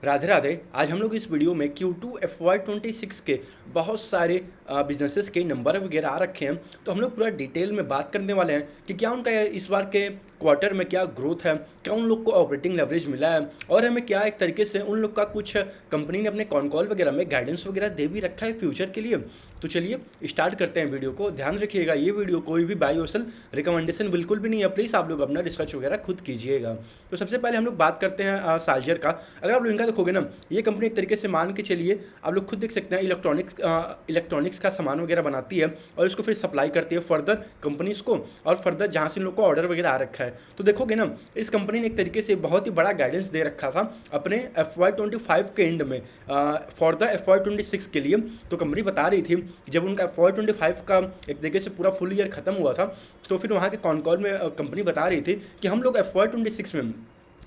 राधे राधे। आज हम लोग इस वीडियो में Q2 FY26 के बहुत सारे बिजनेसेस के नंबर वगैरह आ रखे हैं। तो हम लोग पूरा डिटेल में बात करने वाले हैं कि क्या उनका इस बार के क्वार्टर में क्या ग्रोथ है, क्या उन लोग को ऑपरेटिंग लेवरेज मिला है और हमें क्या एक तरीके से उन लोग का कुछ कंपनी ने अपने कॉन कॉल वगैरह में गाइडेंस वगैरह दे भी रखा है फ्यूचर के लिए। तो चलिए स्टार्ट करते हैं वीडियो को। ध्यान रखिएगा ये वीडियो कोई भी बाय और सेल रिकमेंडेशन बिल्कुल भी नहीं है, प्लीज़ आप लोग अपना रिसर्च वगैरह खुद कीजिएगा। तो सबसे पहले हम लोग बात करते हैं साल्जर का। अगर आप लोग इनका देखोगे ना, ये कंपनी एक तरीके से मान के चलिए, आप लोग खुद देख सकते हैं, इलेक्ट्रॉनिक्स का सामान वगैरह बनाती है और इसको फिर सप्लाई करती है फर्दर कंपनीज को, और फर्दर जहाँ से इन लोग को ऑर्डर वगैरह आ रखा है। तो देखोगे ना, इस कंपनी ने एक तरीके से बहुत ही बड़ा गाइडेंस दे रखा था अपने FY25 के एंड में फॉर द FY26 के लिए। तो कंपनी बता रही थी कि जब उनका FY25 का एक तरीके से पूरा फुल ईयर खत्म हुआ था, तो फिर वहाँ के कॉन कॉल में कंपनी बता रही थी कि हम लोग FY26 में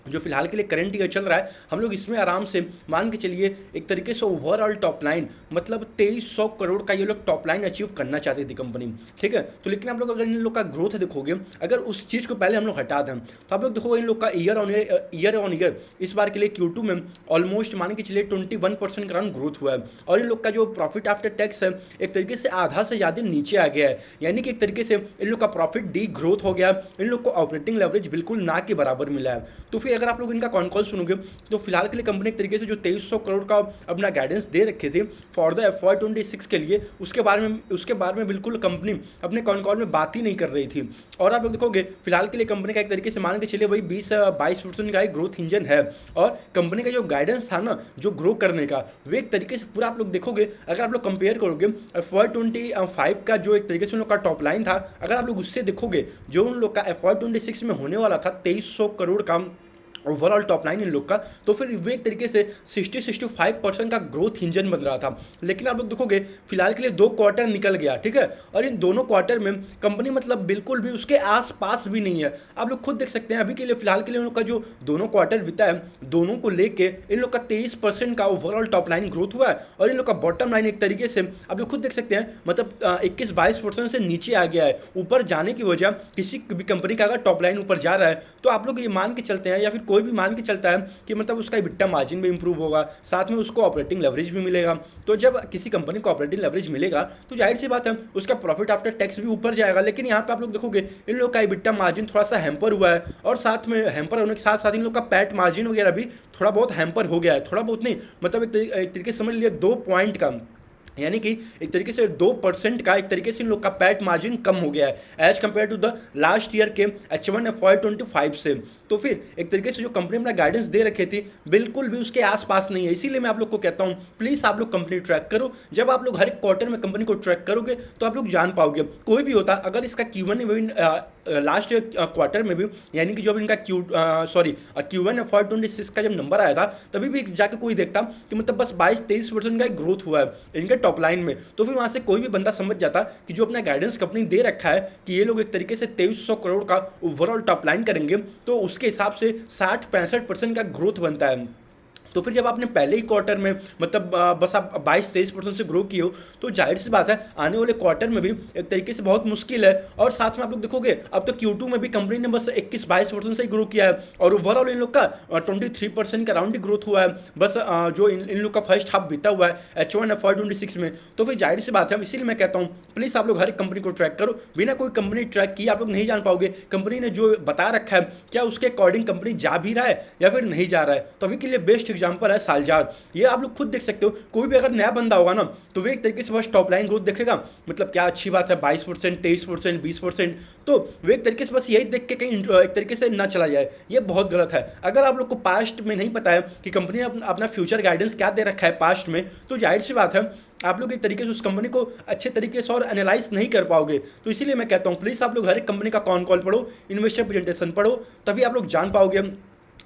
जो फिलहाल के लिए करंट ईयर चल रहा है, हम लोग इसमें आराम से मान के चलिए एक तरीके से ओवरऑल टॉप लाइन मतलब 2300 करोड़ का ये लोग टॉप लाइन अचीव करना चाहती थी कंपनी। ठीक है, तो लेकिन आप लोग अगर इन लोग का ग्रोथ देखोगे, अगर उस चीज़ को पहले हम लोग हटा दें तो आप लोग देखोगे इन लोग का ईयर ऑन ईयर इस बार के लिए Q2 में ऑलमोस्ट मान के चलिए 21% का ग्रोथ हुआ है। और इन लोग का जो प्रॉफिट आफ्टर टैक्स है एक तरीके से आधा से ज़्यादा नीचे आ गया है, यानी कि एक तरीके से इन लोग का प्रॉफिट डी ग्रोथ हो गया, इन लोग को ऑपरेटिंग लेवरेज बिल्कुल ना के बराबर मिला है। तो फिर अगर आप लोग इनका कॉन कॉल सुनोगे तो फिलहाल के लिए कंपनी एक तरीके से जो 2300 करोड़ का अपना गाइडेंस दे रखे थे फॉर द FY26 के लिए, उसके बारे में बिल्कुल कंपनी अपने कॉन कॉल में बात ही नहीं कर रही थी। और आप लोग देखोगे फिलहाल के लिए कंपनी का एक तरीके से मान के चलिए वही 20-22% का एक ग्रोथ इंजन है। और कंपनी का जो गाइडेंस था ना, जो ग्रो करने का, वो एक तरीके से पूरा आप लोग देखोगे, अगर आप लोग कंपेयर करोगे FY25 का जो एक तरीके से उन लोग का टॉप लाइन था, अगर आप लोग उससे देखोगे जो उन लोग का FY26 में होने वाला था 2300 करोड़ का ओवरऑल टॉप लाइन इन लोग का, तो फिर वे एक तरीके से 60-65% का ग्रोथ इंजन बन रहा था। लेकिन आप लोग देखोगे फिलहाल के लिए 2 क्वार्टर निकल गया, ठीक है, और इन दोनों क्वार्टर में कंपनी मतलब बिल्कुल भी उसके आसपास भी नहीं है। आप लोग खुद देख सकते हैं अभी के लिए फिलहाल के लिए उन लोग का जो दोनों क्वार्टर बीता है, दोनों को लेके इन लोग का 23% का ओवरऑल टॉप लाइन ग्रोथ हुआ है। और इन लोग का बॉटम लाइन एक तरीके से आप लोग खुद देख सकते हैं मतलब 21-22% से नीचे आ गया है। ऊपर जाने की वजह किसी भी कंपनी का अगर टॉप लाइन ऊपर जा रहा है तो आप लोग ये मान के चलते हैं या फिर कोई भी मान के चलता है कि मतलब उसका EBITDA मार्जिन भी इंप्रूव होगा, साथ में उसको ऑपरेटिंग लेवरेज भी मिलेगा। तो जब किसी कंपनी को ऑपरेटिंग लेवरेज मिलेगा तो जाहिर सी बात है उसका प्रॉफिट आफ्टर टैक्स भी ऊपर जाएगा। लेकिन यहाँ पे आप लोग देखोगे इन लोग का EBITDA मार्जिन थोड़ा सा हैम्पर हुआ है, और साथ में हैम्पर होने के साथ साथ इन लोग का पैट मार्जिन वगैरह भी थोड़ा बहुत हैम्पर हो गया है। थोड़ा बहुत नहीं, मतलब एक तरीके से समझ लिया 2 पॉइंट का, यानी कि एक तरीके से 2% का एक तरीके से इन लोग का पैट मार्जिन कम हो गया है as compare to the last year के H1 FY25 से। तो फिर एक तरीके से जो कंपनी अपना गाइडेंस दे रखे थी बिल्कुल भी उसके आसपास नहीं है। इसीलिए मैं आप लोग को कहता हूँ प्लीज़ आप लोग कंपनी ट्रैक करो। जब आप लोग हर एक क्वार्टर में कंपनी को ट्रैक करोगे तो आप लोग जान पाओगे कोई भी होता, अगर इसका Q1 में भी लास्ट क्वार्टर में भी, यानी कि जब इनका Q1 FY26 का जब नंबर आया था तभी भी जाके कोई देखता कि मतलब बस 22-23% का ग्रोथ हुआ है इनके टॉप लाइन में, तो फिर वहाँ से कोई भी बंदा समझ जाता कि जो अपना गाइडेंस कंपनी दे रखा है कि ये लोग एक तरीके से 2300 करोड़ का ओवरऑल टॉप लाइन करेंगे, तो उसके हिसाब से 60-65% का ग्रोथ बनता है। तो फिर जब आपने पहले ही क्वार्टर में मतलब बस आप 22-23% से ग्रो किए हो, तो जाहिर सी बात है आने वाले क्वार्टर में भी एक तरीके से बहुत मुश्किल है। और साथ में आप लोग देखोगे अब तो Q2 में भी कंपनी ने बस 21-22% से ही ग्रो किया है, और ओवरऑल इन लोग का 23% का राउंड ही ग्रोथ हुआ है बस जो इन लोग का फर्स्ट हाफ बीता हुआ है H1 FY26 में। तो फिर जाहिर सी बात है, इसीलिए मैं कहता हूँ प्लीज़ आप लोग हर एक कंपनी को ट्रैक करो। बिना कोई कंपनी ट्रैक किए आप लोग नहीं जान पाओगे कंपनी ने जो बता रखा है क्या उसके अकॉर्डिंग कंपनी जा भी रहा है या फिर नहीं जा रहा है। तो अभी के लिए बेस्ट एग्जांपल है सालजार। ये आप लोग खुद देख सकते हो, कोई भी अगर नया बंदा होगा ना तो वे एक तरीके से बस टॉप लाइन ग्रोथ देखेगा, मतलब क्या अच्छी बात है 22%, 23%, 20%, तो वे एक तरीके से बस यही देख के कहीं एक तरीके से ना चला जाए, ये बहुत गलत है। अगर आप लोग को पास्ट में नहीं पता है कि कंपनी ने अपना फ्यूचर गाइडेंस क्या दे रखा है पास्ट में, तो जाहिर सी बात है आप लोग एक तरीके से उस कंपनी को अच्छे तरीके से और एनालाइज नहीं कर पाओगे। तो इसीलिए मैं कहता हूँ प्लीज़ आप लोग हर एक कंपनी का कॉन कॉल पढ़ो, इन्वेस्टर प्रेजेंटेशन पढ़ो, तभी आप लोग जान पाओगे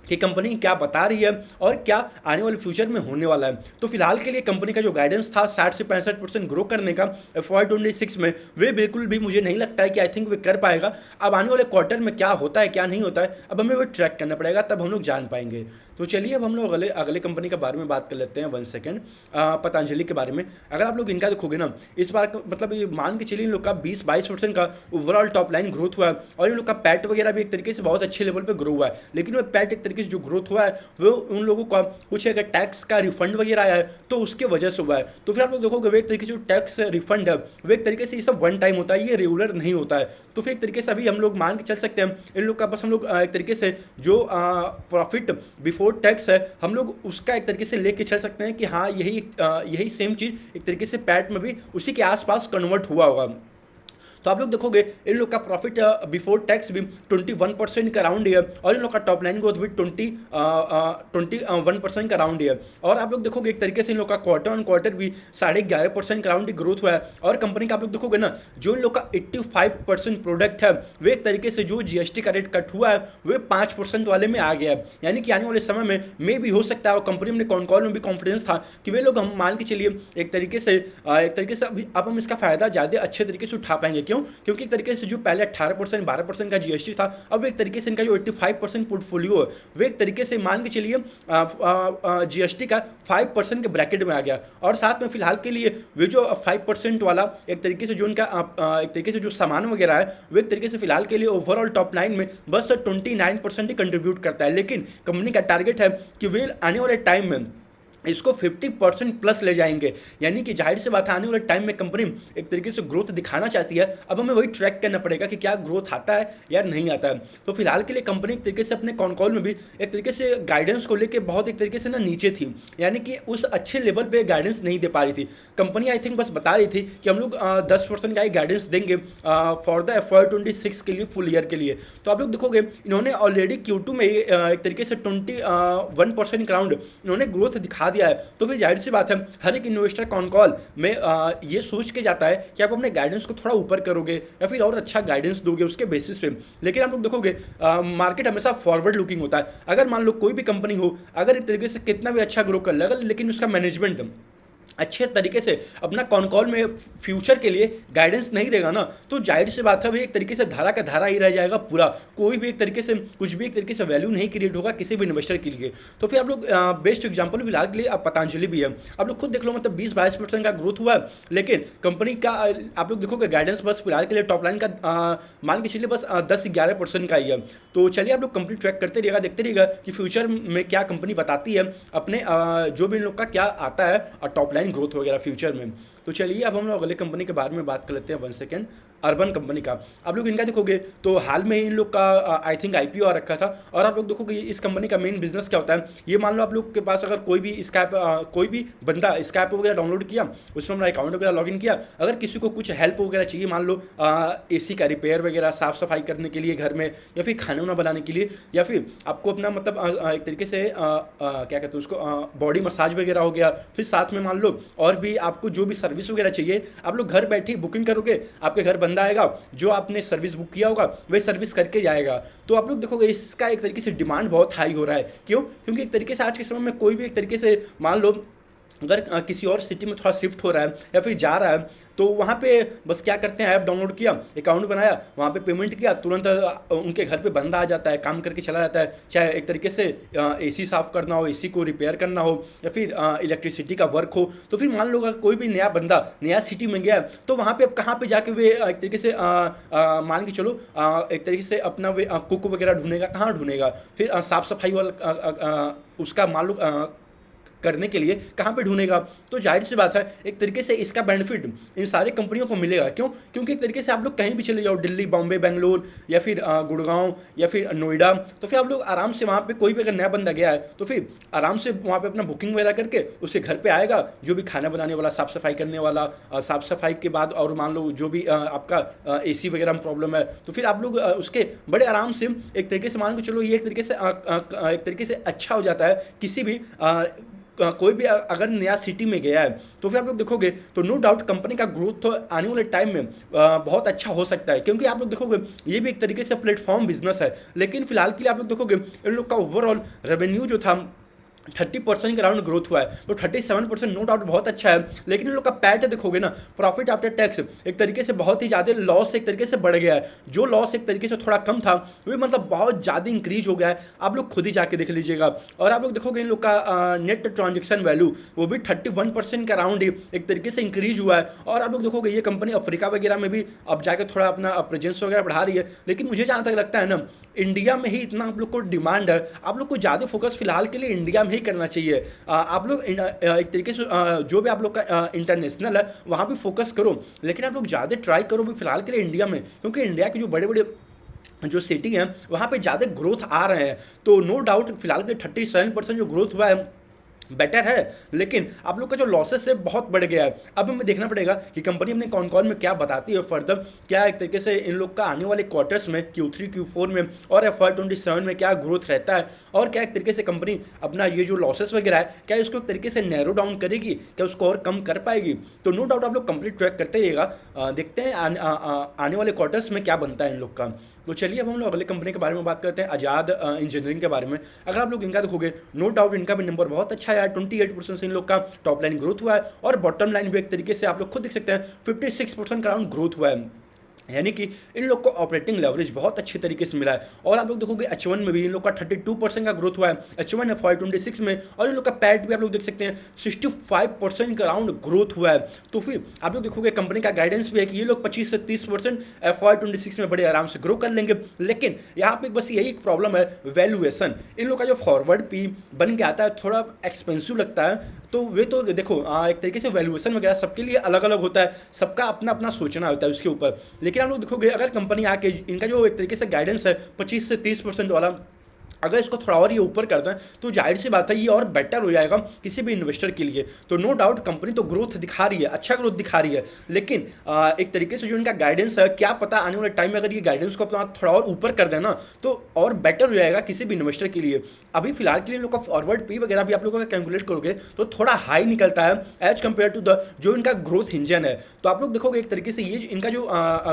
कि कंपनी क्या बता रही है और क्या आने वाले फ्यूचर में होने वाला है। तो फिलहाल के लिए कंपनी का जो गाइडेंस था 60-65% ग्रो करने का FY26 में, वे बिल्कुल भी मुझे नहीं लगता है कि आई थिंक वे कर पाएगा। अब आने वाले क्वार्टर में क्या होता है क्या नहीं होता है, अब हमें वो ट्रैक करना पड़ेगा, तब हम लोग जान पाएंगे। तो चलिए अब हम लोग अगले कंपनी के बारे में बात कर लेते हैं। 1 सेकेंड, पतंजलि के बारे में अगर आप लोग इनका देखोगे ना, इस बार मतलब ये मान के चलिए इन लोग का 20-22% का ओवरऑल टॉप लाइन ग्रोथ हुआ है, और इन लोग का पैट वगैरह भी एक तरीके से बहुत अच्छे लेवल पर ग्रो हुआ है। लेकिन वो पैट एक तरीके तरीके से जो ग्रोथ हुआ है वो उन लोगों का कुछ अगर टैक्स का रिफंड वगैरह आया है तो उसके वजह से हुआ है। तो फिर आप लोग देखोगे वो एक तरीके से जो टैक्स रिफंड है वो एक तरीके से ये सब वन टाइम होता है, ये रेगुलर नहीं होता है। तो फिर एक तरीके से अभी हम लोग मान के चल सकते हैं इन लोग का बस हम लोग एक तरीके से जो प्रॉफिट बिफोर टैक्स है हम लोग उसका एक तरीके से लेके चल सकते हैं कि हाँ यही सेम चीज़ एक तरीके से पैट में भी उसी के आसपास कन्वर्ट हुआ होगा। तो आप लोग देखोगे इन लोग का प्रॉफिट बिफोर टैक्स भी 21% का राउंड है और इन लोग का टॉप लाइन ग्रोथ भी 21% का राउंड है। और आप लोग देखोगे एक तरीके से इन लोग का क्वार्टर ऑन क्वार्टर भी 11.5% का राउंड ग्रोथ हुआ है। और कंपनी का आप लोग देखोगे ना जो इन लोग का 85% प्रोडक्ट है वे एक तरीके से जो जीएसटी का रेट कट हुआ है वे 5% वाले में आ गया है, यानी कि आने वाले समय में भी हो सकता है। और कंपनी में कॉन कॉल में भी कॉन्फिडेंस था कि वे लोग हम मान के चलिए एक तरीके से अभी अब हम इसका फायदा ज़्यादा अच्छे तरीके से उठा पाएंगे। क्यों? क्योंकि एक तरीके से जो पहले 18% 12% का जीएसटी था अब एक तरीके से इनका जो 85% पोर्टफोलियो है वो एक तरीके से मान के चलिए जीएसटी का 5% के ब्रैकेट में आ गया। और साथ में फिलहाल के लिए वे जो 5% वाला एक तरीके से जो इनका एक तरीके से जो सामान वगैरह है वो एक तरीके से फिलहाल के लिए ओवरऑल टॉप लाइन में बस 29% ही कंट्रीब्यूट करता है। लेकिन कंपनी का टारगेट है कि वे आने वाले टाइम में इसको 50% प्लस ले जाएंगे, यानी कि जाहिर से बात है आने वाले टाइम में कंपनी एक तरीके से ग्रोथ दिखाना चाहती है। अब हमें वही ट्रैक करना पड़ेगा कि क्या ग्रोथ आता है या नहीं आता है। तो फिलहाल के लिए कंपनी एक तरीके से अपने कॉन कॉल में भी एक तरीके से गाइडेंस को लेकर बहुत एक तरीके से ना नीचे थी, यानी कि उस अच्छे लेवल पे गाइडेंस नहीं दे पा रही थी। कंपनी आई थिंक बस बता रही थी कि हम लोग 10% का ही गाइडेंस देंगे फॉर द FY26 के लिए, फुल ईयर के लिए। तो आप लोग देखोगे इन्होंने ऑलरेडी Q2 में एक तरीके से 21% का राउंड इन्होंने ग्रोथ दिखा दिया है। तो फिर जाहिर सी बात है हर एक इन्वेस्टर कॉन कॉल में ये सोच के जाता है कि आप अपने गाइडेंस को थोड़ा ऊपर करोगे या फिर और अच्छा गाइडेंस दोगे उसके बेसिस पे। लेकिन आप लोग देखोगे मार्केट हमेशा फॉरवर्ड लुकिंग होता है। अगर मान लो कोई भी कंपनी हो, अगर एक तरीके से कितना भी अच्छा ग्रो कर लेगा लेकिन उसका मैनेजमेंट अच्छे तरीके से अपना कॉन कॉल में फ्यूचर के लिए गाइडेंस नहीं देगा ना, तो जाहिर सी बात है भाई एक तरीके से धारा का धारा ही रह जाएगा पूरा। कोई भी एक तरीके से कुछ भी एक तरीके से वैल्यू नहीं क्रिएट होगा किसी भी इन्वेस्टर के लिए। तो फिर आप लोग बेस्ट एग्जांपल फिलहाल के लिए आप पतंजलि भी है, आप लोग खुद देख लो, मतलब 20-22% का ग्रोथ हुआ है। लेकिन कंपनी का आप लोग देखोगे गाइडेंस बस फिलहाल के लिए टॉप लाइन का मान के चलिए बस 10-11% का ही है। तो चलिए आप लोग कंपनी ट्रैक करते रहिएगा, देखते रहिएगा कि फ्यूचर में क्या कंपनी बताती है अपने जो भी इन लोग का क्या आता है टॉप लाइन ग्रोथ वगैरह फ्यूचर में। तो चलिए अब हम लोग अगले कंपनी के बारे में बात कर लेते हैं। 1 सेकेंड, अर्बन कंपनी का आप लोग इनका देखोगे तो हाल में ही इन लोग का आई थिंक IPO आ रखा था। और आप लोग देखोगे इस कंपनी का मेन बिजनेस क्या होता है, ये मान लो आप लोग के पास अगर कोई भी स्कैप कोई भी बंदा स्कैप वगैरह डाउनलोड किया, उसमें अपना अकाउंट वगैरह लॉगिन किया, अगर किसी को कुछ हेल्प वगैरह चाहिए, मान लो AC का रिपेयर वगैरह, साफ सफाई करने के लिए घर में, या फिर खाना वाना बनाने के लिए, या फिर आपको अपना मतलब एक तरीके से क्या कहते हैं उसको बॉडी मसाज वगैरह हो गया, फिर साथ में मान लो और भी आपको जो भी सर्विस वगैरह चाहिए आप लोग घर बैठे बुकिंग करोगे, आपके घर बंदा आएगा जो आपने सर्विस बुक किया होगा वही सर्विस करके जाएगा। तो आप लोग देखोगे इसका एक तरीके से डिमांड बहुत हाई हो रहा है। क्यों? क्योंकि एक तरीके से आज के समय में कोई भी एक तरीके से मान लो अगर किसी और सिटी में थोड़ा शिफ्ट हो रहा है या फिर जा रहा है तो वहाँ पे बस क्या करते हैं, ऐप डाउनलोड किया, अकाउंट बनाया, वहाँ पे पेमेंट किया, तुरंत उनके घर पे बंदा आ जाता है, काम करके चला जाता है। चाहे एक तरीके से AC साफ़ करना हो, AC को रिपेयर करना हो, या फिर इलेक्ट्रिसिटी का वर्क हो। तो फिर मान लो अगर कोई भी नया बंदा नया सिटी में गया तो वहाँ पे अब कहाँ पे जाके वे एक तरीके से मान के चलो एक तरीके से अपना वे कुक वगैरह ढूंढेगा, कहाँ ढूंढेगा, फिर साफ़ सफाई वाला उसका मान लो करने के लिए कहाँ पे ढूंढेगा। तो जाहिर सी बात है एक तरीके से इसका बेनिफिट इन सारी कंपनियों को मिलेगा। क्यों? क्योंकि एक तरीके से आप लोग कहीं भी चले जाओ, दिल्ली, बॉम्बे, बेंगलोर, या फिर गुड़गांव, या फिर नोएडा, तो फिर आप लोग आराम से वहाँ पे कोई भी अगर नया बंदा गया है तो फिर आराम से वहाँ पे अपना बुकिंग वगैरह करके उसके घर पे आएगा, जो भी खाना बनाने वाला, साफ़ सफाई करने वाला, साफ़ सफाई के बाद और मान लो जो भी आपका AC वगैरह में प्रॉब्लम है तो फिर आप लोग उसके बड़े आराम से एक तरीके से मान के चलो ये एक तरीके से अच्छा हो जाता है। किसी भी कोई भी अगर नया सिटी में गया है तो फिर आप लोग देखोगे तो नो डाउट कंपनी का ग्रोथ तो आने वाले टाइम में बहुत अच्छा हो सकता है। क्योंकि आप लोग देखोगे ये भी एक तरीके से प्लेटफॉर्म बिजनेस है। लेकिन फिलहाल के लिए आप लोग देखोगे इन लोग का ओवरऑल रेवेन्यू जो था 30% के अराउंड ग्रोथ हुआ है, तो 37% नो डाउट बहुत अच्छा है। लेकिन इन लोग का पैट देखोगे ना, प्रॉफिट आफ्टर टैक्स एक तरीके से बहुत ही ज़्यादा लॉस एक तरीके से बढ़ गया है। जो लॉस एक तरीके से थोड़ा कम था वो मतलब बहुत ज़्यादा इंक्रीज हो गया है। आप लोग खुद ही जाके देख लीजिएगा। और आप लोग देखोगे इन लोग का नेट ट्रांजेक्शन वैल्यू वो भी 31% के अराउंड ही एक तरीके से इंक्रीज हुआ है। और आप लोग देखोगे ये कंपनी अफ्रीका वगैरह में भी अब जाकर थोड़ा अपना प्रेजेंस वगैरह बढ़ा रही है। लेकिन मुझे जहाँ तक लगता है ना, इंडिया में ही इतना आप लोग को डिमांड है, आप लोग को ज़्यादा फोकस फिलहाल के लिए इंडिया में ही करना चाहिए। आप लोग एक तरीके से जो भी आप लोग का इंटरनेशनल है वहाँ भी फोकस करो, लेकिन आप लोग ज़्यादा ट्राई करो भी फिलहाल के लिए इंडिया में, क्योंकि इंडिया के जो बड़े बड़े जो सिटी हैं वहाँ पे ज़्यादा ग्रोथ आ रहे हैं। तो नो डाउट फिलहाल के 37% जो ग्रोथ हुआ है बेटर है, लेकिन आप लोग का जो लॉसेस है बहुत बढ़ गया है। अब हमें देखना पड़ेगा कि कंपनी अपने कौन कौन में क्या बताती है फर्दर, क्या एक तरीके से इन लोग का आने वाले क्वार्टर्स में Q3 Q4 में और FY27 में क्या ग्रोथ रहता है, और क्या एक तरीके से कंपनी अपना ये जो लॉसेस वगैरह है क्या इसको एक तरीके से नैरो डाउन करेगी, क्या उसको और कम कर पाएगी। तो नो डाउट आप लोग कंप्लीट ट्रैक करते रहिएगा। देखते हैं आने वाले क्वार्टर्स में क्या बनता है इन लोग का। तो चलिए अब हम लोग अगले कंपनी के बारे में बात करते हैं, आज़ाद इंजीनियरिंग के बारे में। अगर आप लोग इनका देखोगे नो डाउट इनका भी नंबर बहुत अच्छा है, 28% से इन लोग का टॉप लाइन ग्रोथ हुआ है, और बॉटम लाइन भी एक तरीके से आप लोग खुद देख सकते हैं 56% का अराउंड ग्रोथ हुआ है। यानी कि इन लोग को ऑपरेटिंग लेवरेज बहुत अच्छे तरीके से मिला है। और आप लोग देखोगे H1 में भी इन लोग का 32% का ग्रोथ हुआ है, H1 FY26 में। और इन लोग का पैट भी आप लोग देख सकते हैं 65% का अराउंड ग्रोथ हुआ है। तो फिर आप लोग देखोगे कंपनी का गाइडेंस भी है कि ये लोग 25 से 30% FY26 में बड़े आराम से ग्रो कर लेंगे। लेकिन यहाँ पे बस यही एक प्रॉब्लम है, वैल्यूएशन। इन लोग का जो फॉरवर्ड पी बन के आता है थोड़ा एक्सपेंसिव लगता है। तो वे तो देखो एक तरीके से वैल्यूएशन वगैरह सबके लिए अलग अलग होता है, सबका अपना अपना सोचना होता है उसके ऊपर। लेकिन आप लोग देखोगे अगर कंपनी आके इनका जो एक तरीके से गाइडेंस है 25 से 30% वाला, अगर इसको थोड़ा और ये ऊपर करते हैं तो जाहिर सी बात है ये और बेटर हो जाएगा किसी भी इन्वेस्टर के लिए। तो नो डाउट कंपनी तो ग्रोथ दिखा रही है, अच्छा ग्रोथ दिखा रही है, लेकिन एक तरीके से जो इनका गाइडेंस है क्या पता आने वाले टाइम में अगर ये गाइडेंस को अपना थोड़ा और ऊपर कर देना तो और बेटर हो जाएगा किसी भी इन्वेस्टर के लिए। अभी फिलहाल के लिए इन लोग का फॉरवर्ड पी वगैरह भी आप लोगों का कैलकुलेट करोगे तो थोड़ा हाई निकलता है एज कम्पेयर टू द जो इनका ग्रोथ इंजन है। तो आप लोग देखोगे एक तरीके से ये इनका जो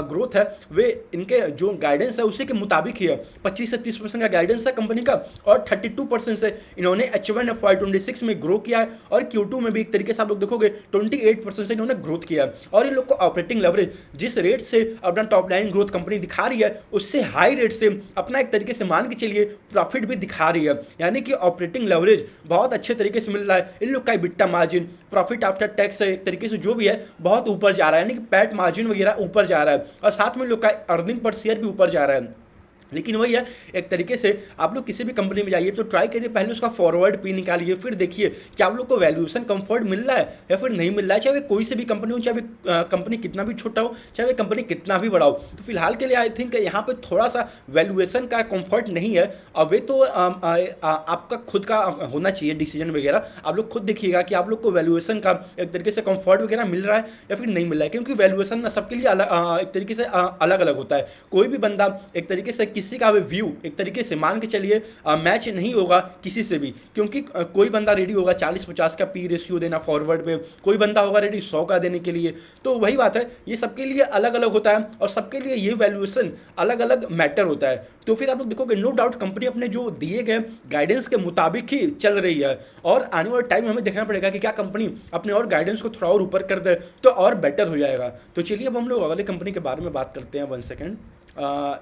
ग्रोथ है वे इनके जो गाइडेंस है उसी के मुताबिक ही है। 25 से 30% का गाइडेंस है कंपनी का, और 32% से इन्होंने H1 FY26 में ग्रो किया है, और Q2 में भी एक तरीके से आप लोग देखोगे 28% से इन्होंने ग्रोथ किया है। और इन लोग को ऑपरेटिंग लेवरेज जिस रेट से अपना टॉप लाइन ग्रोथ कंपनी दिखा रही है उससे हाई रेट से अपना एक तरीके से मान के चलिए प्रॉफिट भी दिखा रही है। यानी कि ऑपरेटिंग लेवरेज बहुत अच्छे तरीके से मिल रहा है। इन लोग का EBITDA margin, profit after tax एक तरीके से जो भी है बहुत ऊपर जा रहा है, यानी कि पैट मार्जिन वगैरह ऊपर जा रहा है, और साथ में लोग का अर्निंग पर शेयर भी ऊपर जा रहा है। लेकिन वही है एक तरीके से आप लोग किसी भी कंपनी में जाइए तो ट्राई करिए पहले उसका फॉरवर्ड पी निकालिए, फिर देखिए कि आप लोग को वैल्यूएशन कंफर्ट मिल रहा है या फिर नहीं मिल रहा है। चाहे कोई से भी कंपनी हो, चाहे कंपनी कितना भी छोटा हो, चाहे कंपनी कितना भी बड़ा हो। तो फिलहाल के लिए आई थिंक यहाँ पे थोड़ा सा वैल्यूएशन का कंफर्ट नहीं है। और वे तो आपका खुद का होना चाहिए डिसीजन वगैरह। आप लोग खुद देखिएगा कि आप लोग को वैल्यूएशन का एक तरीके से कंफर्ट वगैरह मिल रहा है या फिर नहीं मिल रहा है, क्योंकि वैल्यूएशन ना सबके लिए एक तरीके से अलग अलग होता है। कोई भी बंदा एक तरीके से किसी का भी व्यू एक तरीके से मान के चलिए मैच नहीं होगा किसी से भी, क्योंकि कोई बंदा रेडी होगा 40-50 का पी रेशियो देना फॉरवर्ड पे, कोई बंदा होगा रेडी 100 का देने के लिए। तो वही बात है, ये सबके लिए अलग अलग होता है और सबके लिए ये वैल्यूएशन अलग अलग मैटर होता है। तो फिर आप लोग देखोगे नो डाउट कंपनी अपने जो दिए गए गाइडेंस के मुताबिक ही चल रही है, और आने वाले टाइम में हमें देखना पड़ेगा कि क्या कंपनी अपने और गाइडेंस को थोड़ा और ऊपर कर दे तो और बेटर हो जाएगा। तो चलिए अब हम लोग अगले कंपनी के बारे में बात करते हैं। 1 सेकेंड,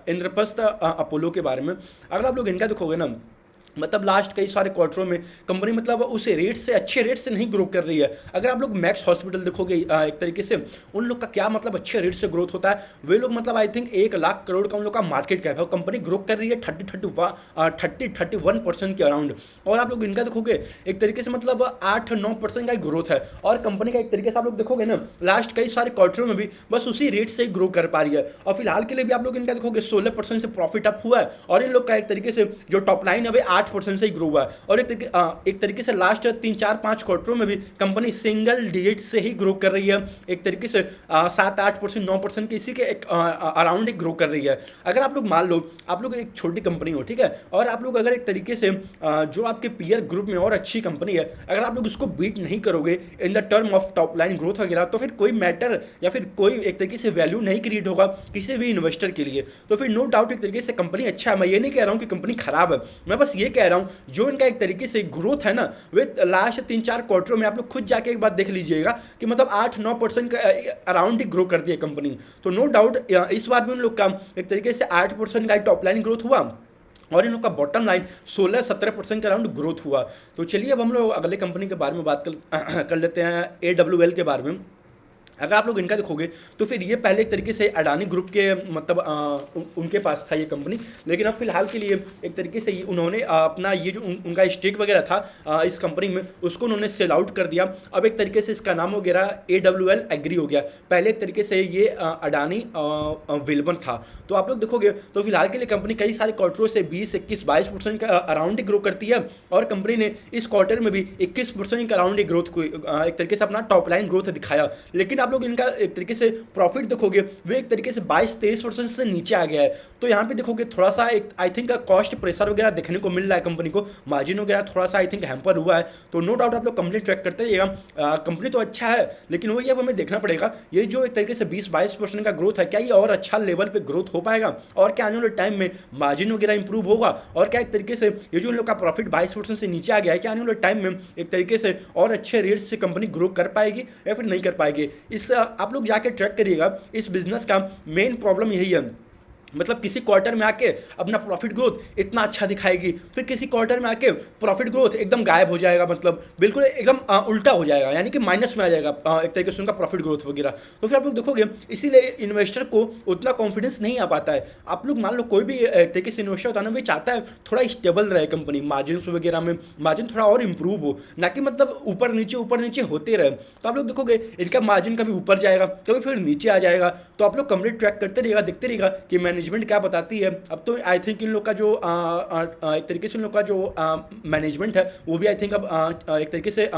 इंद्रप्रस्थ अपोलो के बारे में। अगर आप लोग इनका देखोगे ना, मतलब लास्ट कई सारे क्वार्टरों में कंपनी मतलब उस रेट से अच्छे रेट से नहीं ग्रो कर रही है। अगर आप लोग मैक्स हॉस्पिटल देखोगे एक तरीके से उन लोग का क्या मतलब अच्छे रेट से ग्रोथ होता है। वे लोग मतलब आई थिंक 1 लाख करोड़ का उन लोग का मार्केट कैप है, कंपनी ग्रो कर रही है 31% के अराउंड। और आप लोग इनका देखोगे एक तरीके से मतलब 8-9% का ग्रोथ है, और कंपनी का एक तरीके से आप लोग देखोगे ना लास्ट कई सारे क्वार्टरों में भी बस उसी रेट से ही ग्रो कर पा रही है। और फिलहाल के लिए भी आप लोग इनका देखोगे 16% से प्रॉफिट अप हुआ है, और इन लोग का एक तरीके से जो टॉप लाइन है 8% से ही ग्रो हुआ है। और एक तरीके से लास्ट 3-4-5 क्वार्टरों में भी कंपनी सिंगल डिजिट से ही ग्रो कर रही है, एक तरीके से 7-8%, 9% की इसी के अराउंड ही ग्रो कर रही है। अगर आप लोग मान लो आप लोग एक छोटी कंपनी हो, ठीक है, और आप लोग अगर एक तरीके से जो आपके पीयर ग्रुप में और अच्छी कंपनी है, अगर आप लोग उसको बीट नहीं करोगे in the term of top line growth वगैरह, तो फिर कोई मैटर या फिर कोई एक तरीके से वैल्यू नहीं क्रिएट होगा किसी भी इन्वेस्टर के लिए। तो फिर नो डाउट एक तरीके से कंपनी अच्छा है। मैं ये नहीं कह रहा हूँ कि कंपनी खराब है, मैं बस ये कह रहा हूँ, जो इनका एक तरीके से ग्रोथ है ना, वे लास्ट 3-4 क्वार्टरों में आप लोग खुद जाके एक बात देख लीजिएगा कि मतलब 8-9% का अराउंड ही ग्रो करती है कंपनी। तो नो डाउट इस बार भी उन लोग का एक तरीके से 8% का टॉप लाइन ग्रोथ हुआ और इन लोग का बॉटम लाइन 16-17% के अराउंड ग्रोथ हुआ। तो चलिए अब हम लोग अगले कंपनी के बारे में बात कर लेते हैं, AWL के बारे में। अगर आप लोग इनका देखोगे तो फिर ये पहले एक तरीके से अडानी ग्रुप के मतलब उनके पास था ये कंपनी, लेकिन अब फिलहाल के लिए एक तरीके से उन्होंने अपना ये जो उनका स्टेक वगैरह था इस कंपनी में, उसको उन्होंने सेल आउट कर दिया। अब एक तरीके से इसका नाम वगैरह AWL एग्री हो गया। पहले एक तरीके से ये अडानी विल्मर था। तो आप लोग देखोगे तो फिलहाल के लिए कंपनी कई सारे क्वार्टरों से 20-21-22% का अराउंड ग्रो करती है, और कंपनी ने इस क्वार्टर में भी 21% का अराउंड ग्रोथ को एक तरीके से अपना टॉप लाइन ग्रोथ दिखाया। लेकिन आप लोग इनका एक तरीके से प्रॉफिट देखोगे वे एक तरीके से 22-23% से नीचे आ गया है। तो यहाँ पे देखोगे थोड़ा सा एक आई थिंक कॉस्ट प्रेशर वगैरह देखने को मिल रहा है कंपनी को, मार्जिन वगैरह थोड़ा सा आई थिंक हैम्पर हुआ है। तो नो डाउट आप लोग कंपनी ट्रैक करते रहिएगा। कंपनी तो अच्छा है, लेकिन वही अब हमें देखना पड़ेगा ये जो एक तरीके से 20-22% का ग्रोथ है, क्या ये और अच्छा लेवल पे ग्रोथ हो पाएगा, और क्या आने वाले टाइम में मार्जिन वगैरह इंप्रूव होगा, और क्या एक तरीके से ये जो इन लोग का प्रॉफिट 22% से नीचे आ गया है, क्या आने वाले टाइम में एक तरीके से और अच्छे रेट से कंपनी ग्रो कर पाएगी या फिर नहीं कर पाएगी। इस आप लोग जाके ट्रैक करिएगा। इस बिजनेस का मेन प्रॉब्लम यही है, मतलब किसी क्वार्टर में आके अपना प्रॉफिट ग्रोथ इतना अच्छा दिखाएगी, फिर किसी क्वार्टर में आके प्रॉफिट ग्रोथ एकदम गायब हो जाएगा, मतलब बिल्कुल एकदम उल्टा हो जाएगा, यानी कि माइनस में आ जाएगा एक तरीके से उनका प्रॉफिट ग्रोथ वगैरह। तो फिर आप लोग देखोगे इसीलिए इन्वेस्टर को उतना कॉन्फिडेंस नहीं आ पाता है। आप लोग मान लो कोई भी एक तरीके से इन्वेस्टर होता है ना, वो चाहता है थोड़ा स्टेबल रहे कंपनी, मार्जिन वगैरह में मार्जिन थोड़ा और इंप्रूव हो, ना कि मतलब ऊपर नीचे होते रहे। तो आप लोग देखोगे इनका मार्जिन कभी ऊपर जाएगा कभी फिर नीचे आ जाएगा। तो आप लोग कंप्लीट ट्रैक करते रहिएगा, देखते रहिएगा कि मैनेजमेंट क्या बताती है। अब तो आई थिंक इन लोग का जो एक तरीके से इन लोग का जो मैनेजमेंट है वो भी आई थिंक अब एक तरीके से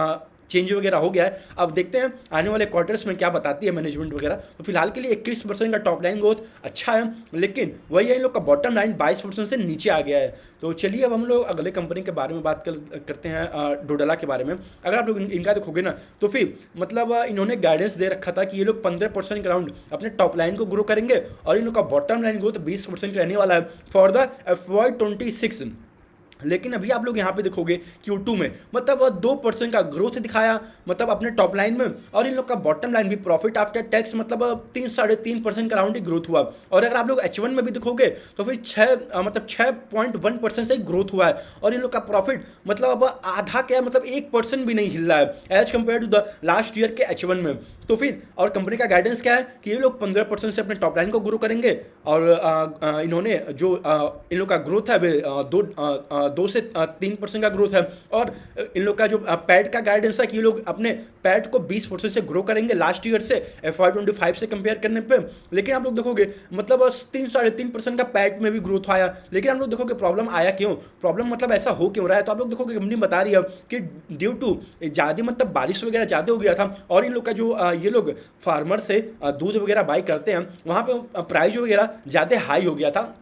चेंज वगैरह हो गया है। अब देखते हैं आने वाले क्वार्टर्स में क्या बताती है मैनेजमेंट वगैरह। तो फिलहाल के लिए 21% का टॉप लाइन ग्रोथ अच्छा है, लेकिन वही है इन लोग का बॉटम लाइन 22% से नीचे आ गया है। तो चलिए अब हम लोग अगले कंपनी के बारे में बात करते हैं, डोडला के बारे में। अगर आप लोग इनका देखोगे ना तो फिर मतलब इन्होंने गाइडेंस दे रखा था कि ये लोग 15% के राउंड अपने टॉप लाइन को ग्रो करेंगे, और इन लोग का बॉटम लाइन ग्रोथ 20% रहने वाला है फॉर द FY26। लेकिन अभी आप लोग यहाँ पे देखोगे Q2 में मतलब 2% का ग्रोथ दिखाया, मतलब अपने टॉप लाइन में, और इन लोग का बॉटम लाइन भी प्रॉफिट आफ्टर टैक्स मतलब 3-3.5% का राउंड ही ग्रोथ हुआ। और अगर आप लोग H1 में भी देखोगे तो फिर 6.1% से ग्रोथ हुआ है, और इन लोग का प्रॉफिट मतलब अब आधा क्या मतलब 1% भी नहीं हिल रहा है as compare to the last year के H1 में। तो फिर और कंपनी का गाइडेंस क्या है कि ये लोग 15% से अपने टॉप लाइन को ग्रो करेंगे, और इन्होंने जो इन लोग का ग्रोथ है वे 2 से 3% का ग्रोथ है, और इन लोग का जो पैट का गाइडेंस है कि ये लोग अपने पैट को 20% से ग्रो करेंगे लास्ट ईयर से FY25 से कंपेयर करने पे। लेकिन आप लोग देखोगे मतलब 3-3.5% का पैट में भी ग्रोथ आया, लेकिन आप लोग देखोगे प्रॉब्लम आया क्यों, प्रॉब्लम मतलब ऐसा हो क्यों रहा है। तो आप लोग देखोगे कंपनी बता रही है कि ड्यू टू ज़्यादा मतलब बारिश वगैरह ज़्यादा हो गया था, और इन लोग का जो ये लोग फार्मर से दूध वगैरह बाई करते हैं वहाँ पे प्राइस वगैरह ज़्यादा हाई हो गया था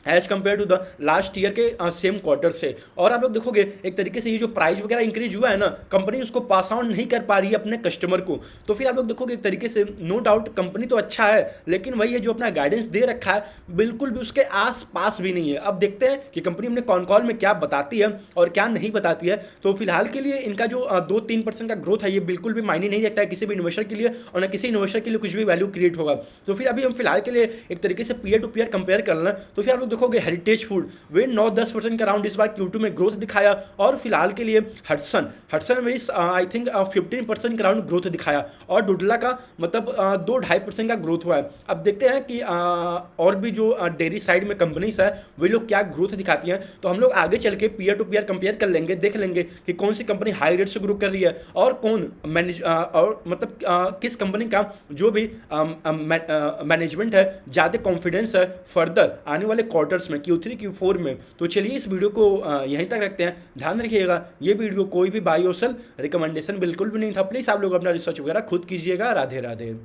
as compare to the last year के सेम क्वार्टर से। और आप लोग देखोगे एक तरीके से ये जो प्राइस वगैरह इंक्रीज हुआ है ना, कंपनी उसको पास ऑन नहीं कर पा रही है अपने कस्टमर को। तो फिर आप लोग देखोगे एक तरीके से नो डाउट कंपनी तो अच्छा है, लेकिन वही है जो अपना गाइडेंस दे रखा है बिल्कुल भी उसके आस पास भी नहीं है। अब देखते हैं कि कंपनी अपने कॉन कॉल में क्या बताती है और क्या नहीं बताती है। तो फिलहाल के लिए इनका जो 2-3% का ग्रोथ है ये बिल्कुल भी मायने नहीं रखता है किसी भी इन्वेस्टर के लिए, और न किसी इन्वेस्टर के लिए कुछ भी वैल्यू क्रिएट होगा। तो फिर अभी हम फिलहाल के लिए एक तरीके से पीयर टू पीयर कंपेयर कर लें तो फिर आप लोग देखोगे हेरिटेज फूड वे 9-10% का राउंड इस बार Q2 में ग्रोथ दिखाया, और फिलहाल के लिए हटसन में आई थिंक 15% का राउंड ग्रोथ दिखाया, और डोडला का मतलब 2-2.5% का ग्रोथ हुआ है। अब देखते हैं कि और भी जो डेयरी साइड में कंपनीज है वे लोग क्या ग्रोथ दिखाती हैं। तो हम लोग आगे चल के पीयर टू पीयर कंपेयर कर लेंगे, देख लेंगे कि कौन सी कंपनी हाई रेट से ग्रो कर रही है, और कौन और मतलब किस कंपनी का जो भी मैनेजमेंट है ज़्यादा कॉन्फिडेंस है फर्दर आने वाले क्वार्टर्स में Q3 Q4 में। तो चलिए इस वीडियो को यहीं तक रखते हैं। ध्यान रखिएगा ये वीडियो कोई भी बाय और सेल रिकमेंडेशन बिल्कुल भी नहीं था। प्लीज़ आप लोग अपना रिसर्च वगैरह खुद कीजिएगा। राधे राधे।